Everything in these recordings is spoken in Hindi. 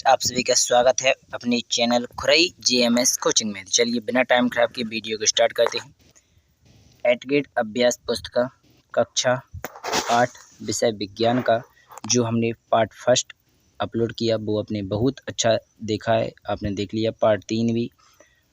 आप सभी का स्वागत है अपनी चैनल खुरई जीएमएस कोचिंग में। चलिए बिना टाइम खराब के वीडियो को स्टार्ट करते हैं। 8th ग्रेड अभ्यास पुस्तक कक्षा 8 विषय विज्ञान का जो हमने पार्ट फर्स्ट अपलोड किया वो आपने बहुत अच्छा देखा है, आपने देख लिया। पार्ट 3 भी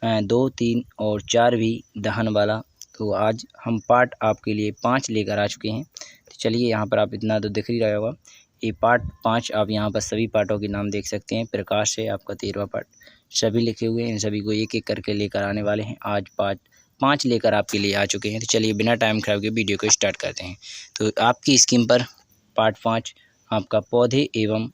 2, 3 और 4 भी दहन वाला। तो आज हम पार्ट आपके लिए 5 लेकर आ चुके हैं। तो चलिए यहाँ पर आप इतना तो दिख ही रहा होगा। ये पार्ट 5 आप यहाँ पर सभी पार्टों के नाम देख सकते हैं। प्रकाश है आपका 13वां पार्ट, सभी लिखे हुए हैं। इन सभी को एक एक करके लेकर आने वाले हैं। आज पार्ट 5 लेकर आपके लिए आ चुके हैं। तो चलिए बिना टाइम खराब के वीडियो को स्टार्ट करते हैं। तो आपकी स्क्रीन पर पार्ट 5 आपका पौधे एवं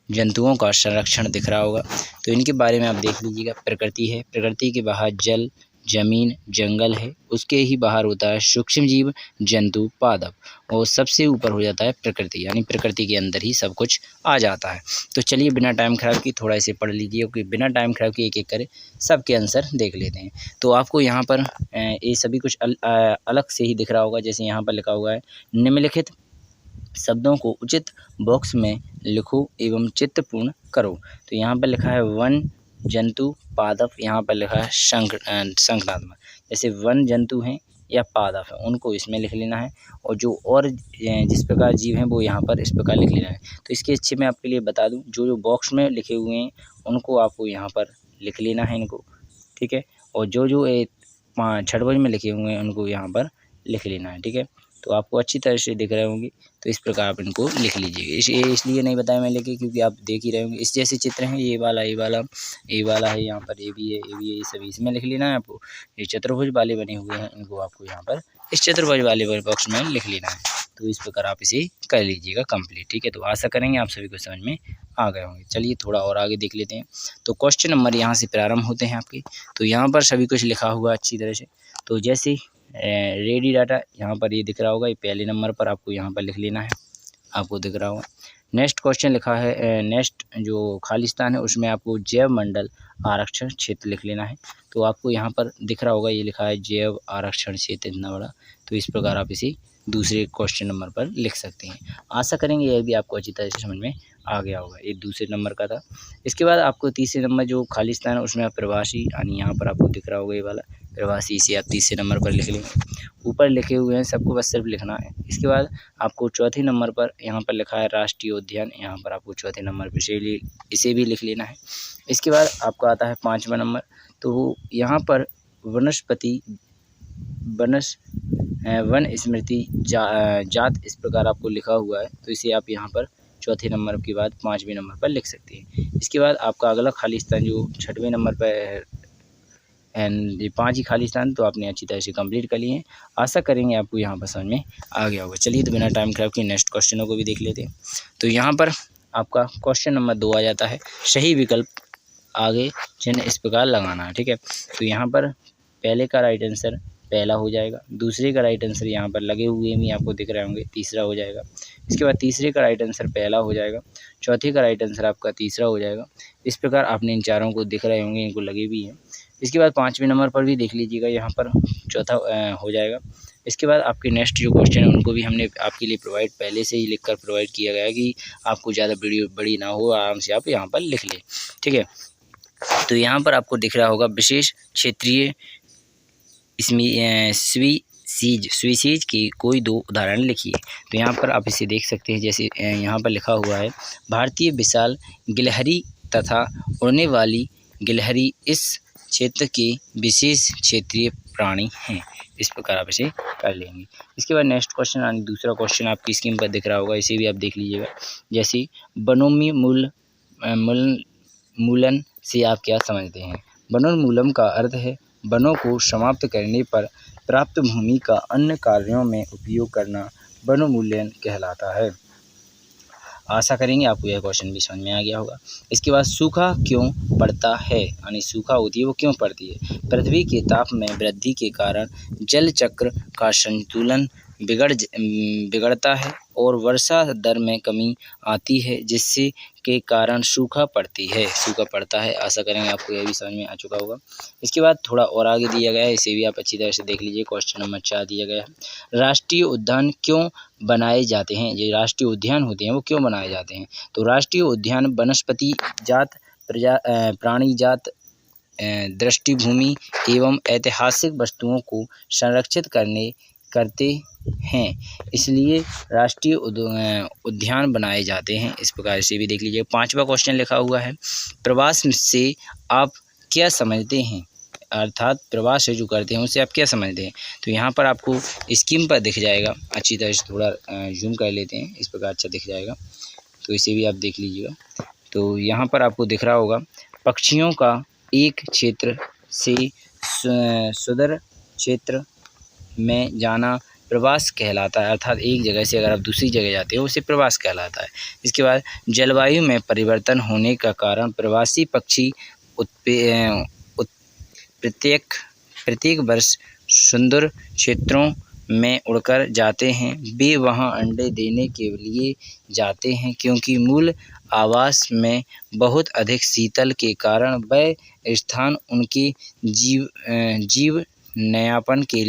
जंतुओं का संरक्षण दिख रहा होगा। तो इनके बारे में आप देख लीजिएगा। प्रकृति है, प्रकृति के बाहर जल, जमीन, जंगल है। उसके ही बाहर होता है सूक्ष्म जीव, जंतु, पादप, और सबसे ऊपर हो जाता है प्रकृति, यानी प्रकृति के अंदर ही सब कुछ आ जाता है। तो चलिए बिना टाइम खराब की थोड़ा इसे पढ़ लीजिए, क्योंकि बिना टाइम खराब की एक एक करे सबके आंसर देख लेते हैं। तो आपको यहाँ पर ये सभी कुछ अलग से ही दिख रहा होगा। जैसे यहाँ पर लिखा हुआ है निम्नलिखित शब्दों को उचित बॉक्स में लिखो एवं चित्रपूर्ण करो। तो यहाँ पर लिखा है वन, जंतु, पादप। यहाँ पर लिखा है संख्यात्मक, जैसे वन जंतु हैं या पादप है उनको इसमें लिख लेना है, और जो और जिस प्रकार जीव हैं वो यहाँ पर इस प्रकार लिख लेना है। तो इसके अच्छे मैं आपके लिए बता दूं, जो जो बॉक्स में लिखे हुए हैं उनको आपको यहाँ पर लिख लेना है इनको, ठीक है। और जो जो 6 में लिखे हुए हैं उनको यहाँ पर लिख लेना है, ठीक है। तो आपको अच्छी तरह से दिख रहे होंगे। तो इस प्रकार आप इनको लिख लीजिएगा। इसलिए नहीं बताया मैं लेके, क्योंकि आप देख ही रहे होंगे। इस जैसे चित्र हैं, ये वाला है, यहाँ पर ये भी है, ये सभी इसमें लिख लेना है आपको। ये चतुर्भुज वाले बने हुए हैं, इनको आपको यहाँ पर इस चतुर्भुज वाले बॉक्स में लिख लेना है। तो इस प्रकार आप इसे कर लीजिएगा कंप्लीट, ठीक है। तो आशा करेंगे आप सभी को समझ में आ गए होंगे। चलिए थोड़ा और आगे देख लेते हैं। तो क्वेश्चन नंबर यहाँ से प्रारंभ होते हैं आपके। तो यहाँ पर सभी कुछ लिखा हुआ अच्छी तरह से। तो जैसे रेडी डाटा यहाँ पर ये दिख रहा होगा, ये पहले नंबर पर आपको यहाँ पर लिख लेना है, आपको दिख रहा होगा। नेक्स्ट क्वेश्चन लिखा है, नेक्स्ट जो खाली स्थान है उसमें आपको जैव मंडल आरक्षण क्षेत्र लिख लेना है। तो आपको यहाँ पर दिख रहा होगा, ये लिखा है जैव आरक्षण क्षेत्र इतना बड़ा। तो इस प्रकार आप इसे दूसरे क्वेश्चन नंबर पर लिख सकते हैं। आशा करेंगे यह भी आपको अच्छी तरह से समझ में आ गया होगा। ये दूसरे नंबर का था। इसके बाद आपको तीसरे नंबर जो खाली स्थान है उसमें आप प्रवासी, यानी यहाँ पर आपको दिख रहा होगा ये वाला प्रवासी, इसे आप तीसरे नंबर पर लिख लेंगे। ऊपर लिखे हुए हैं सबको बस सिर्फ लिखना है। इसके बाद आपको चौथे नंबर पर यहाँ पर लिखा है राष्ट्रीय उद्यान, यहाँ पर आपको चौथे नंबर पर इसे भी लिख लेना है। इसके बाद आपका आता है 5वां नंबर। तो यहाँ पर वनस्पति वन स्मृति जात इस प्रकार आपको लिखा हुआ है। तो इसे आप यहाँ पर चौथे नंबर के बाद 5वें नंबर पर लिख सकते हैं। इसके बाद आपका अगला खाली स्थान जो 6वें नंबर पर है, एंड ये 5 ही खाली स्थान तो आपने अच्छी तरह से कंप्लीट कर लिए हैं। आशा करेंगे आपको यहाँ पर समझ में आ गया होगा। चलिए तो बिना टाइम खराब के नेक्स्ट क्वेश्चनों को भी देख लेते हैं। तो यहाँ पर आपका क्वेश्चन नंबर 2 आ जाता है, सही विकल्प आगे चिन्ह इस प्रकार लगाना है, ठीक है। तो यहाँ पर पहले का राइट आंसर पहला हो जाएगा, दूसरे का राइट आंसर यहाँ पर लगे हुए भी आपको दिख रहे होंगे तीसरा हो जाएगा। इसके बाद तीसरे का राइट आंसर पहला हो जाएगा, चौथे का राइट आंसर आपका तीसरा हो जाएगा। इस प्रकार आपने इन चारों को दिख रहे होंगे, इनको लगे भी हैं। इसके बाद 5वें नंबर पर भी देख लीजिएगा, यहाँ पर चौथा हो जाएगा। इसके बाद आपके नेक्स्ट जो क्वेश्चन है उनको भी हमने आपके लिए प्रोवाइड पहले से ही लिखकर प्रोवाइड किया गया है कि आपको ज़्यादा वीडियो बड़ी ना हो, आराम से आप यहाँ पर लिख लें, ठीक है। तो यहाँ पर आपको दिख रहा होगा विशेष क्षेत्रीय इसमें स्पीशीज की कोई 2 उदाहरण लिखिए। तो यहाँ पर आप इसे देख सकते हैं। जैसे यहाँ पर लिखा हुआ है भारतीय विशाल गिलहरी तथा उड़ने वाली गिलहरी इस क्षेत्र के विशेष क्षेत्रीय प्राणी हैं। इस प्रकार आप इसे कर लेंगे। इसके बाद नेक्स्ट क्वेश्चन, यानी दूसरा क्वेश्चन आपकी स्क्रीन पर दिख रहा होगा, इसे भी आप देख लीजिएगा। जैसे वनोन्मूलन से आप क्या समझते हैं? वनोन्मूलन का अर्थ है वनों को समाप्त करने पर प्राप्त भूमि का अन्य कार्यों में उपयोग करना वनोन्मूलन कहलाता है। आशा करेंगे आपको यह क्वेश्चन भी समझ में आ गया होगा। इसके बाद सूखा क्यों पड़ता है, यानी सूखा होती है वो क्यों पड़ती है? पृथ्वी के ताप में वृद्धि के कारण जल चक्र का संतुलन बिगड़ता है और वर्षा दर में कमी आती है, जिससे के कारण सूखा पड़ता है। आशा करेंगे आपको यह भी समझ में आ चुका होगा। इसके बाद थोड़ा और आगे दिया गया है, इसे भी आप अच्छी तरह से देख लीजिए। क्वेश्चन नंबर 4 दिया गया है राष्ट्रीय उद्यान क्यों बनाए जाते हैं? जो राष्ट्रीय उद्यान होते हैं वो क्यों बनाए जाते हैं? तो राष्ट्रीय उद्यान वनस्पति जात प्राणीजात दृष्टिभूमि एवं ऐतिहासिक वस्तुओं को संरक्षित करते हैं, इसलिए राष्ट्रीय उद्यान बनाए जाते हैं। इस प्रकार से भी देख लीजिए। 5वां क्वेश्चन लिखा हुआ है, प्रवास से आप क्या समझते हैं, अर्थात प्रवास से जो करते हैं उससे आप क्या समझते हैं। तो यहाँ पर आपको स्क्रीन पर दिख जाएगा, अच्छी तरह से थोड़ा जूम कर लेते हैं, इस प्रकार अच्छा दिख जाएगा, तो इसे भी आप देख लीजिएगा। तो यहाँ पर आपको दिख रहा होगा, पक्षियों का एक क्षेत्र से सुदूर क्षेत्र में जाना प्रवास कहलाता है, अर्थात एक जगह से अगर आप दूसरी जगह जाते हो उसे प्रवास कहलाता है। इसके बाद जलवायु में परिवर्तन होने का कारण प्रवासी पक्षी प्रत्येक वर्ष सुंदर क्षेत्रों में उड़कर जाते हैं। वे वहां अंडे देने के लिए जाते हैं, क्योंकि मूल आवास में बहुत अधिक शीतल के कारण वह स्थान उनके जीवन यापन के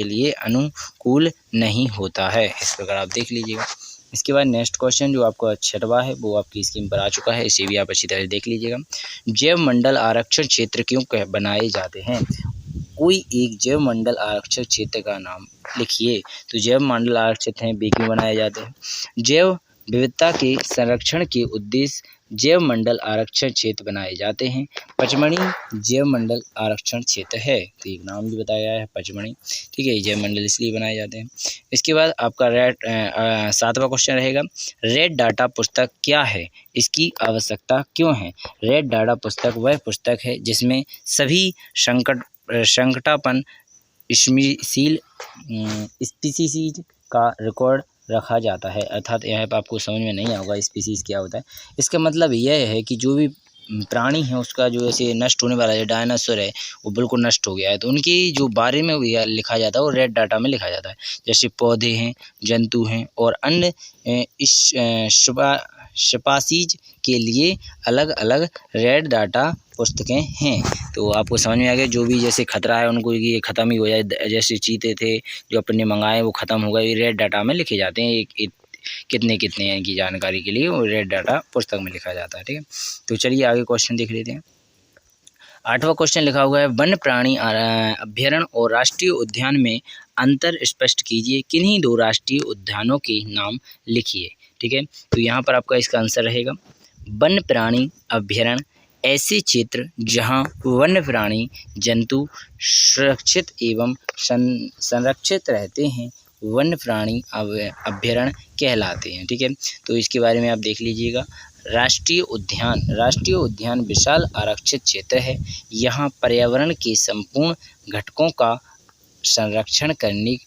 लिए अनुकूल नहीं होता है। इस प्रकार आप देख लीजिएगा। इसके बाद नेक्स्ट क्वेश्चन जो आपका 6वां है वो आपकी स्क्रीन पर आ चुका है, इसे भी आप अच्छी तरह से देख लीजिएगा। जैव मंडल आरक्षण क्षेत्र क्यों बनाए जाते हैं। कोई एक जैव मंडल आरक्षण क्षेत्र का नाम लिखिए। तो जैव मंडल आरक्षित हैं, वे क्यों बनाए जाते हैं। जैव विविधता के संरक्षण के उद्देश्य जैव मंडल आरक्षण क्षेत्र बनाए जाते हैं। पचमढ़ी जैव मंडल आरक्षण क्षेत्र है, तो एक नाम भी बताया गया है पचमढ़ी, ठीक है। जैव मंडल इसलिए बनाए जाते हैं। इसके बाद आपका 7वां क्वेश्चन रहेगा, रेड डाटा पुस्तक क्या है, इसकी आवश्यकता क्यों है। रेड डाटा पुस्तक वह पुस्तक है जिसमें सभी संकटापन्न स्पीसीज का रिकॉर्ड रखा जाता है, अर्थात यहाँ पर आपको समझ में नहीं आएगा स्पीसीज क्या होता है। इसका मतलब यह है कि जो भी प्राणी है उसका जो ऐसे नष्ट होने वाला है, डायनासोर है वो बिल्कुल नष्ट हो गया है, तो उनकी जो बारे में लिखा जाता है वो रेड डाटा में लिखा जाता है। जैसे पौधे हैं, जंतु हैं और अन्य स्पीसीज के लिए अलग अलग रेड डाटा पुस्तकें हैं। तो आपको समझ में आ गया, जो भी जैसे खतरा है उनको ये ख़त्म ही हो जाए, जैसे चीते थे जो अपने मंगाए वो ख़त्म हो गए, ये रेड डाटा में लिखे जाते हैं। कितने की जानकारी के लिए वो रेड डाटा पुस्तक में लिखा जाता है, ठीक है। तो चलिए आगे क्वेश्चन देख लेते हैं। 8वां क्वेश्चन लिखा हुआ है, वन्य प्राणी अभ्यारण्य और राष्ट्रीय उद्यान में अंतर स्पष्ट कीजिए। किन्हीं 2 राष्ट्रीय उद्यानों के नाम लिखिए, ठीक है। तो यहाँ पर आपका इसका आंसर रहेगा, वन्य प्राणी अभ्यारण्य ऐसे क्षेत्र जहाँ वन्य प्राणी जंतु सुरक्षित एवं संरक्षित रहते हैं वन्य प्राणी अभ्यारण्य कहलाते हैं, ठीक है। तो इसके बारे में आप देख लीजिएगा। राष्ट्रीय उद्यान विशाल आरक्षित क्षेत्र है। यहाँ पर्यावरण के संपूर्ण घटकों का संरक्षण करने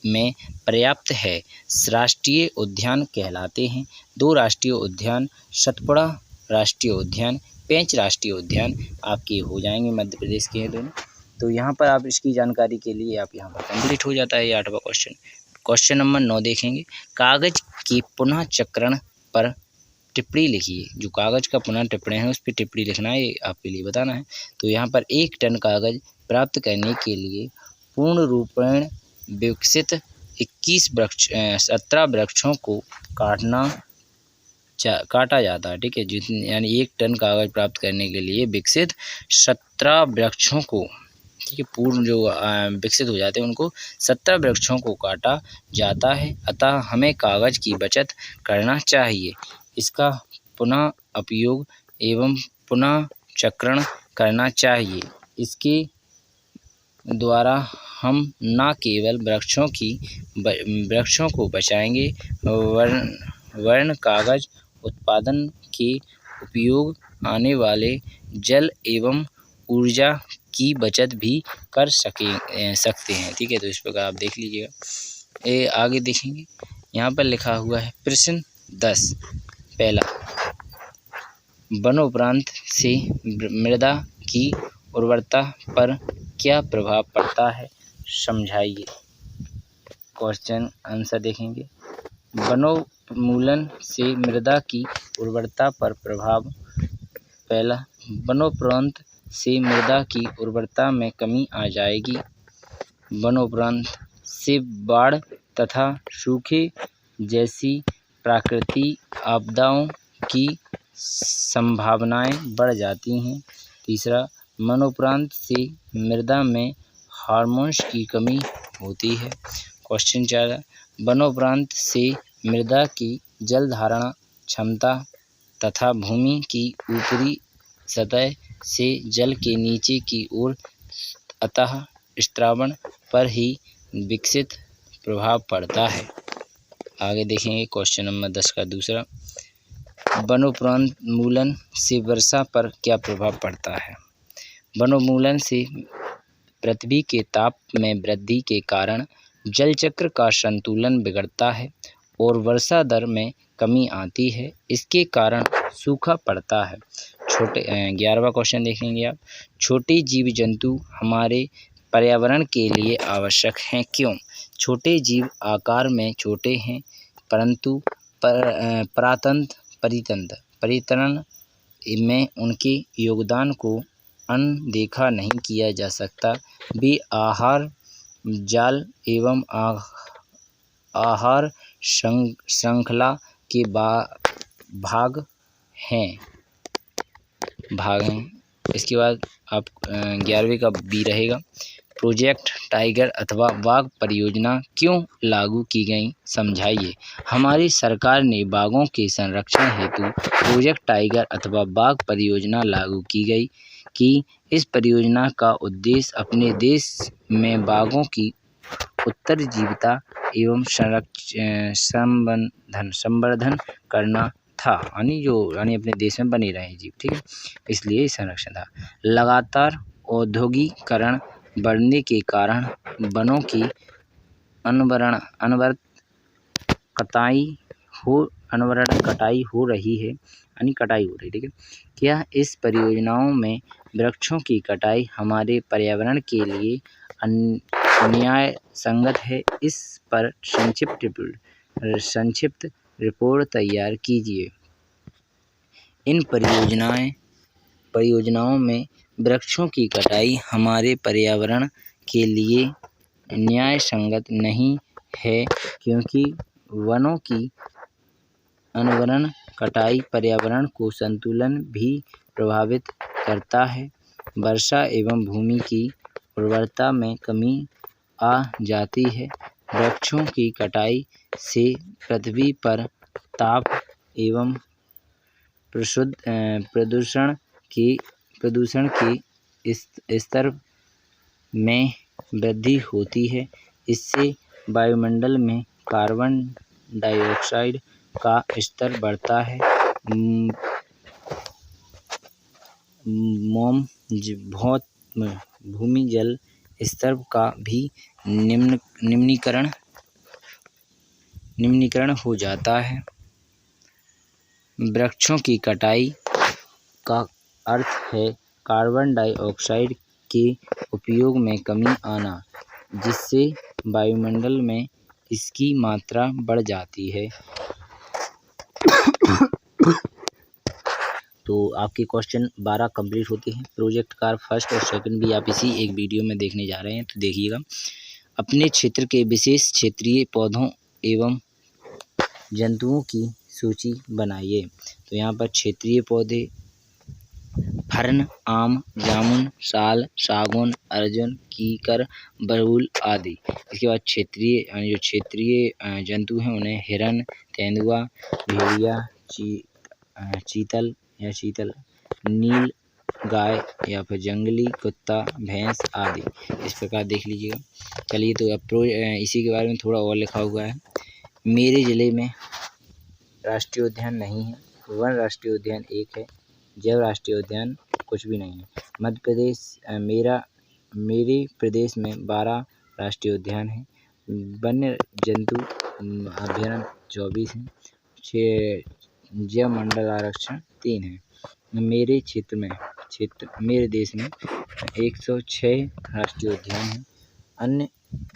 में पर्याप्त है, राष्ट्रीय उद्यान कहलाते हैं। 2 राष्ट्रीय उद्यान सतपुड़ा राष्ट्रीय उद्यान, पेंच राष्ट्रीय उद्यान आपके हो जाएंगे, मध्य प्रदेश के हैं दोनों। तो यहाँ पर आप इसकी जानकारी के लिए आप यहाँ पर कंप्लीट हो जाता है ये 8वां क्वेश्चन। क्वेश्चन नंबर 9 देखेंगे, कागज के पुनः चक्रण पर टिप्पणी लिखिए। जो कागज का पुनः चक्रण है उस पर टिप्पणी लिखना है, ये आपके लिए बताना है। तो यहाँ पर 1 टन कागज प्राप्त करने के लिए पूर्ण रूपेण विकसित 17 वृक्षों को काटा जाता है, ठीक है। यानी 1 टन कागज प्राप्त करने के लिए विकसित 17 वृक्षों को, ठीक है, पूर्ण जो विकसित हो जाते हैं उनको 17 वृक्षों को काटा जाता है। अतः हमें कागज की बचत करना चाहिए, इसका पुनः उपयोग एवं पुनः चक्रण करना चाहिए। इसके द्वारा हम न केवल वृक्षों को बचाएंगे वरन कागज उत्पादन के उपयोग आने वाले जल एवं ऊर्जा की बचत भी कर सकते हैं, ठीक है। तो इस प्रकार आप देख लीजिएगा। ये आगे देखेंगे, यहाँ पर लिखा हुआ है प्रश्न 10 पहला, वनोपरांत से मृदा की उर्वरता पर क्या प्रभाव पड़ता है, समझाइए। क्वेश्चन आंसर देखेंगे, वनोन्मूलन से मृदा की उर्वरता पर प्रभाव। पहला, वनोपरांत से मृदा की उर्वरता में कमी आ जाएगी। वनोपरांत से बाढ़ तथा सूखे जैसी प्राकृतिक आपदाओं की संभावनाएं बढ़ जाती हैं। तीसरा, मनोपरांत से मृदा में हार्मोन्स की कमी होती है। क्वेश्चन 4, वनोपरांत से मृदा की जल धारण क्षमता तथा भूमि की ऊपरी सतह से जल के नीचे की ओर अतः स्त्रावण पर ही विकसित प्रभाव पड़ता है। आगे देखेंगे क्वेश्चन नंबर 10 का दूसरा, वनोन्मूलन से वर्षा पर क्या प्रभाव पड़ता है। वनोन्मूलन से पृथ्वी के ताप में वृद्धि के कारण जल चक्र का संतुलन बिगड़ता है और वर्षा दर में कमी आती है। इसके कारण सूखा पड़ता है। 11वां क्वेश्चन देखेंगे आप, छोटे जीव जंतु हमारे पर्यावरण के लिए आवश्यक हैं, क्यों। छोटे जीव आकार में छोटे हैं परंतु परितरण में उनके योगदान को अनदेखा नहीं किया जा सकता। वे आहार जाल एवं आहार श्रृंखला के भाग हैं। इसके बाद आप 11वें का बी रहेगा, प्रोजेक्ट टाइगर अथवा बाघ परियोजना क्यों लागू की गई, समझाइए। हमारी सरकार ने बाघों के संरक्षण हेतु प्रोजेक्ट टाइगर अथवा बाघ परियोजना लागू की गई कि इस परियोजना का उद्देश्य अपने देश में बाघों की उत्तरजीविता एवं संवर्धन करना था, यानी अपने देश में बने रहे जीव, ठीक है, इसलिए संरक्षण था। लगातार औद्योगिकीकरण बढ़ने के कारण वनों की अनवरत कटाई हो रही है, ठीक है। क्या इस परियोजनाओं में वृक्षों की कटाई हमारे पर्यावरण के लिए न्याय संगत है। इस पर संक्षिप्त रिपोर्ट तैयार कीजिए। इन परियोजनाओं में वृक्षों की कटाई हमारे पर्यावरण के लिए न्याय संगत नहीं है, क्योंकि वनों की अनवरत कटाई पर्यावरण को संतुलन भी प्रभावित करता है। वर्षा एवं भूमि की उर्वरता में कमी आ जाती है। वृक्षों की कटाई से पृथ्वी पर ताप एवं प्रदूषण के स्तर में वृद्धि होती है। इससे वायुमंडल में कार्बन डाइऑक्साइड का स्तर बढ़ता है। भूमि जल स्तर का भी निम्नीकरण हो जाता है। वृक्षों की कटाई का अर्थ है कार्बन डाइऑक्साइड के उपयोग में कमी आना, जिससे वायुमंडल में इसकी मात्रा बढ़ जाती है। तो आपके क्वेश्चन 12 कंप्लीट होते हैं। प्रोजेक्ट का फर्स्ट और सेकंड भी आप इसी एक वीडियो में देखने जा रहे हैं, तो देखिएगा। अपने क्षेत्र के विशेष क्षेत्रीय पौधों एवं जंतुओं की सूची बनाइए। तो यहाँ पर क्षेत्रीय पौधे फर्न, आम, जामुन, साल, सागौन, अर्जुन, कीकर, बरगुल आदि। इसके बाद क्षेत्रीय जंतु हैं उन्हें हिरन, तेंदुआ, भेड़िया, चीतल, नील गाय या फिर जंगली कुत्ता, भैंस आदि। इस प्रकार देख लीजिएगा। चलिए, तो अब इसी के बारे में थोड़ा और लिखा हुआ है। मेरे ज़िले में राष्ट्रीय उद्यान नहीं है, वन राष्ट्रीय उद्यान एक है, जैव राष्ट्रीय उद्यान कुछ भी नहीं है। मध्य प्रदेश मेरे प्रदेश में 12 राष्ट्रीय उद्यान हैं। वन्य जंतु अभयारण्य 24 हैं। 6 जैव मंडल आरक्षण 3 है। मेरे देश में 106 राष्ट्रीय उद्यान हैं। अन्य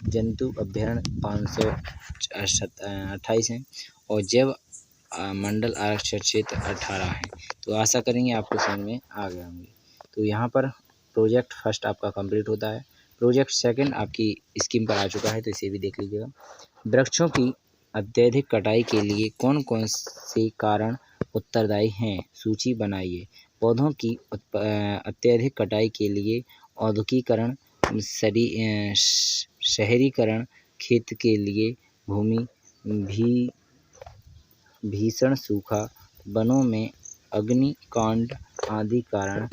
जंतु अभयारण्य 528 हैं और जैव मंडल आरक्षित क्षेत्र 18 हैं। तो आशा करेंगे आपको समझ में आ गए होंगे। तो यहाँ पर प्रोजेक्ट फर्स्ट आपका कंप्लीट होता है। प्रोजेक्ट सेकंड आपकी स्कीम पर आ चुका है, तो इसे भी देख लीजिएगा। वृक्षों की अत्यधिक कटाई के लिए कौन कौन से कारण उत्तरदायी हैं? सूची बनाइए। पौधों की अत्यधिक कटाई के लिए औद्योगिकीकरण, शहरीकरण, खेत के लिए भूमि, भीषण सूखा, वनों में अग्निकांड आदि कारण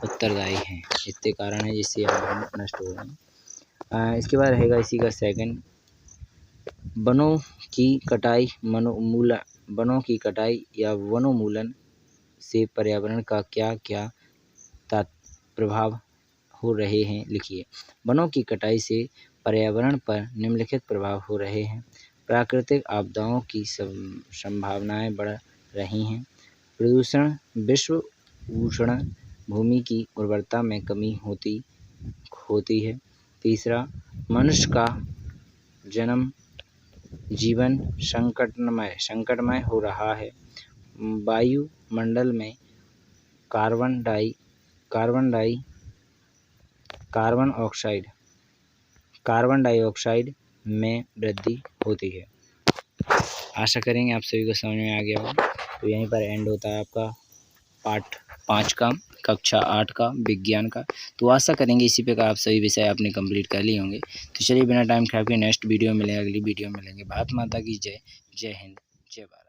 उत्तरदायी हैं। इतने कारण हैं जिससे वन नष्ट हो रहे हैं। इसके बाद रहेगा इसी का सेकंड, वनों की कटाई या वनोन्मूलन से पर्यावरण का क्या क्या प्रभाव हो रहे हैं, लिखिए। वनों की कटाई से पर्यावरण पर निम्नलिखित प्रभाव हो रहे हैं। प्राकृतिक आपदाओं की संभावनाएं बढ़ रही हैं। प्रदूषण, विश्व उष्ण, भूमि की उर्वरता में कमी होती है। तीसरा, मनुष्य का जीवन संकटमय हो रहा है। वायुमंडल में कार्बन डाइऑक्साइड में वृद्धि होती है। आशा करेंगे आप सभी को समझ में आ गया होगा। तो यहीं पर एंड होता है आपका पार्ट 5 का, कक्षा 8 का विज्ञान का। तो आशा करेंगे इसी प्रकार आप सभी विषय आपने कंप्लीट कर लिए होंगे। तो चलिए बिना टाइम खराब के नेक्स्ट वीडियो मिलेंगे, अगली वीडियो मिलेंगे। भारत माता की जय। जय हिंद, जय भारत।